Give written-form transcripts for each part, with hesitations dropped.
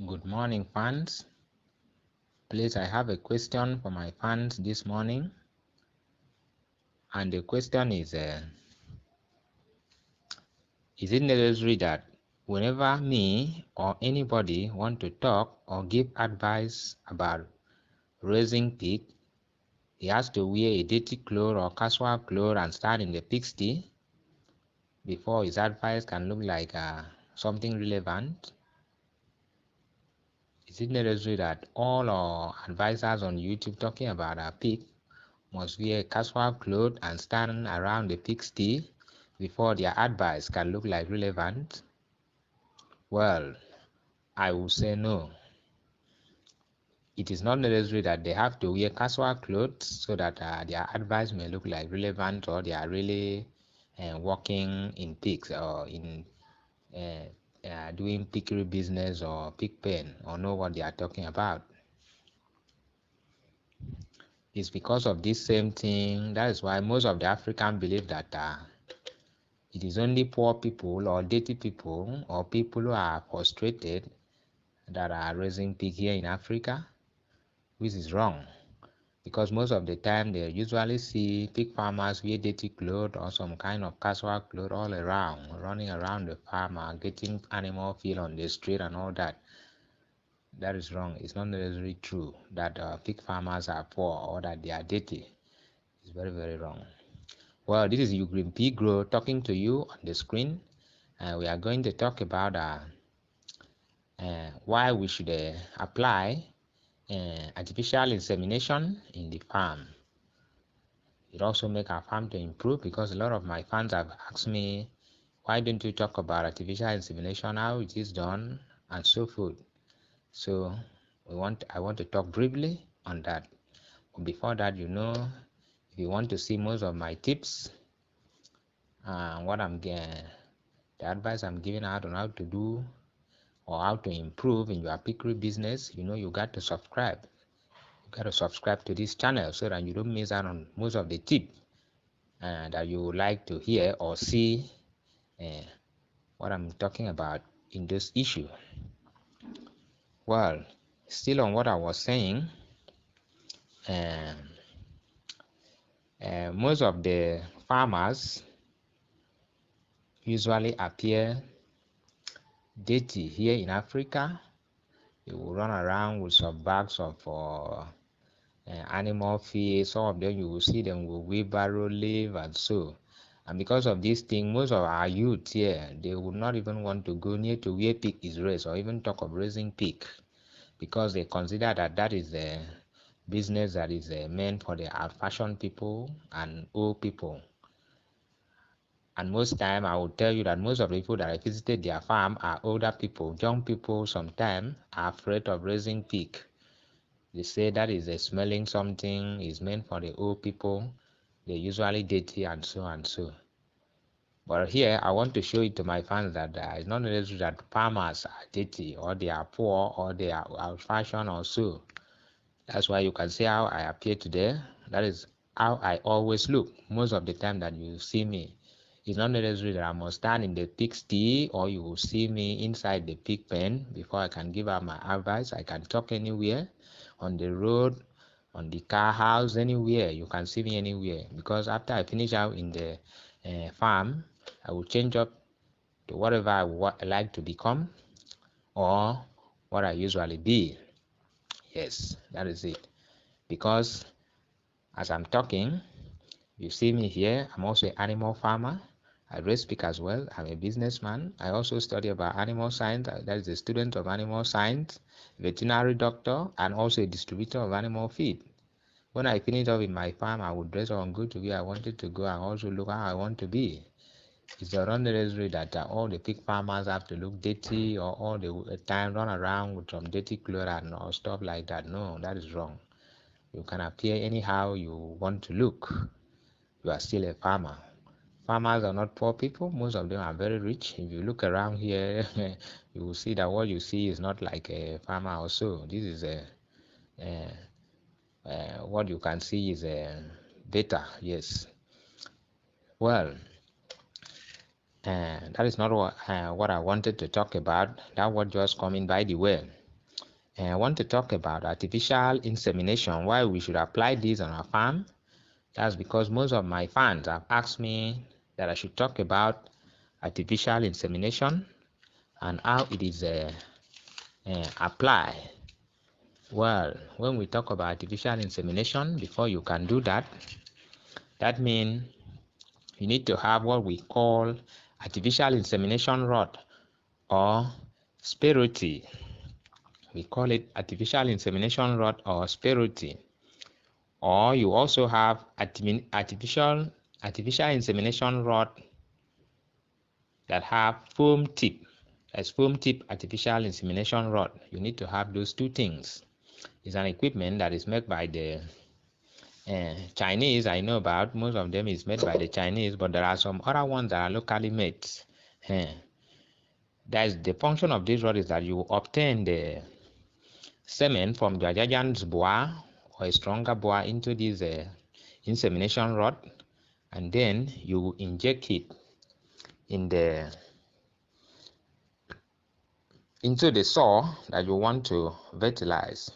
Good morning, fans. Please, I have a question for my fans this morning, and the question is it necessary that whenever me or anybody want to talk or give advice about raising pig, he has to wear a dirty clothes or casual clothes and stand in the pigsty before his advice can look like something relevant? Is it necessary that all our advisors on YouTube talking about a pig must wear casual clothes and stand around the pigsty before their advice can look like relevant? Well, I will say no. It is not necessary that they have to wear casual clothes so that their advice may look like relevant, or they are really working in pigs or in doing piggery business or pig pen, or know what they are talking about. It's because of this same thing. That is why most of the Africans believe that it is only poor people or dirty people or people who are frustrated that are raising pig here in Africa, which is wrong. Because most of the time they usually see pig farmers wear dirty clothes or some kind of casual clothes all around, running around the farm, getting animal feed on the street and all that. That is wrong. It's not necessarily true that pig farmers are poor or that they are dirty. It's very, very wrong. Well, this is Ugreen Pigro talking to you on the screen. We are going to talk about why we should apply artificial insemination in the farm. It also make our farm to improve, because a lot of my fans have asked me, why don't you talk about artificial insemination, how it is done, and so forth. So I want to talk briefly on that. But before that, if you want to see most of my tips and the advice I'm giving out on how to do or how to improve in your piggery business, you got to subscribe. You got to subscribe to this channel so that you don't miss out on most of the tips that you would like to hear or see uh, what I'm talking about in this issue. Well, still on what I was saying, um, most of the farmers usually appear dirty here in Africa. They will run around with some bags of animal feed. Some of them you will see them with wheelbarrow live and so. And because of this thing, most of our youth here, they would not even want to go near to where pig is raised or even talk of raising pig, because they consider that that is a business that is meant for the old-fashioned people and old people. And most time I will tell you that most of the people that I visited their farm are older people. Young people sometimes are afraid of raising pig. They say that is a smelling something, is meant for the old people. They usually dirty and so and so. But here I want to show it to my fans that it's not necessary that farmers are dirty or they are poor or they are old-fashioned or so. That's why you can see how I appear today. That is how I always look most of the time that you see me. It's not necessary that I must stand in the pigsty or you will see me inside the pig pen before I can give out my advice. I can talk anywhere, on the road, on the car house, anywhere. You can see me anywhere, because after I finish out in the farm, I will change up to whatever I would like to become or what I usually be. Yes, that is it. Because as I'm talking, you see me here, I'm also an animal farmer. I raise pig as well. I'm a businessman. I also study about animal science. That is a student of animal science, veterinary doctor, and also a distributor of animal feed. When I finish up in my farm, I would dress on good to where I wanted to go and also look how I want to be. It's not necessary that all the pig farmers have to look dirty or all the time run around with some dirty clothes and or stuff like that. No, that is wrong. You can appear anyhow you want to look. You are still a farmer. Farmers are not poor people. Most of them are very rich. If you look around here, you will see that what you see is not like a farmer or so. This is a what you can see is a better. Yes. Well, that is not what I wanted to talk about. That was just coming by the way. I want to talk about artificial insemination, why we should apply this on our farm. That's because most of my fans have asked me that I should talk about artificial insemination and how it is applied. Well, when we talk about artificial insemination, before you can do that, that means you need to have what we call artificial insemination rod or spiroty. We call it artificial insemination rod or spiroty. Or you also have artificial insemination rod that have foam tip. As foam tip artificial insemination rod. You need to have those two things. It's an equipment that is made by the Chinese. I know about most of them is made by the Chinese, but there are some other ones that are locally made. That's the function of this rod is that you obtain the semen from the giant's boa or a stronger boa into this insemination rod, and then you inject it into the soil that you want to fertilize.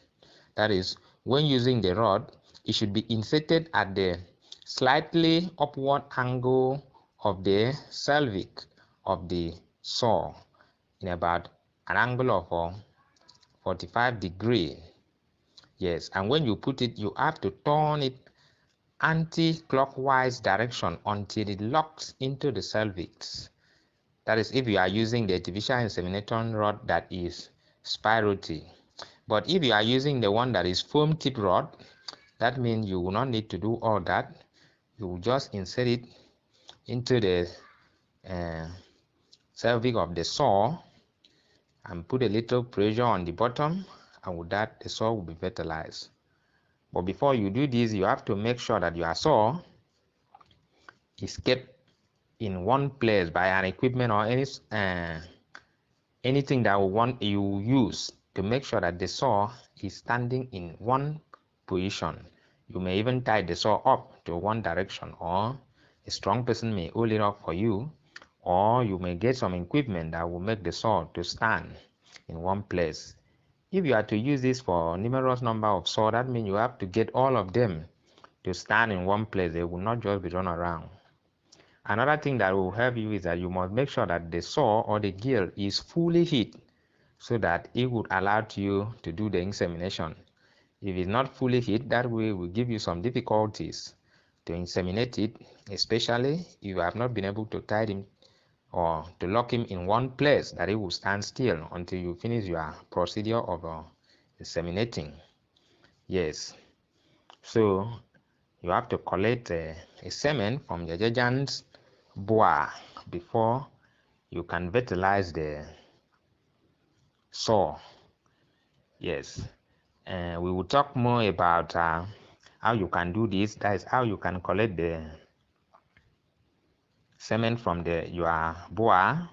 That is, when using the rod, it should be inserted at the slightly upward angle of the cervix of the soil in about an angle of 45 degrees. Yes, and when you put it, you have to turn it anti-clockwise direction until it locks into the cervix. That is if you are using the artificial insemination rod that is spiroty. But if you are using the one that is foam tip rod, that means you will not need to do all that. You will just insert it into the cervix of the soil and put a little pressure on the bottom, and with that the soil will be fertilized. But before you do this, you have to make sure that your soil is kept in one place by an equipment or anything that you use to make sure that the soil is standing in one position. You may even tie the soil up to one direction, or a strong person may hold it up for you, or you may get some equipment that will make the soil to stand in one place. If you are to use this for numerous number of soil, that means you have to get all of them to stand in one place. They will not just be run around. Another thing that will help you is that you must make sure that the saw or the gill is fully heat so that it would allow you to do the insemination. If it's not fully heat, that way will give you some difficulties to inseminate it, especially if you have not been able to tie him or to lock him in one place that it will stand still until you finish your procedure of inseminating. Yes, so you have to collect a semen from the giant's boa before you can fertilize the soil. Yes, we will talk more about how you can do this. That is how you can collect the semen from your boa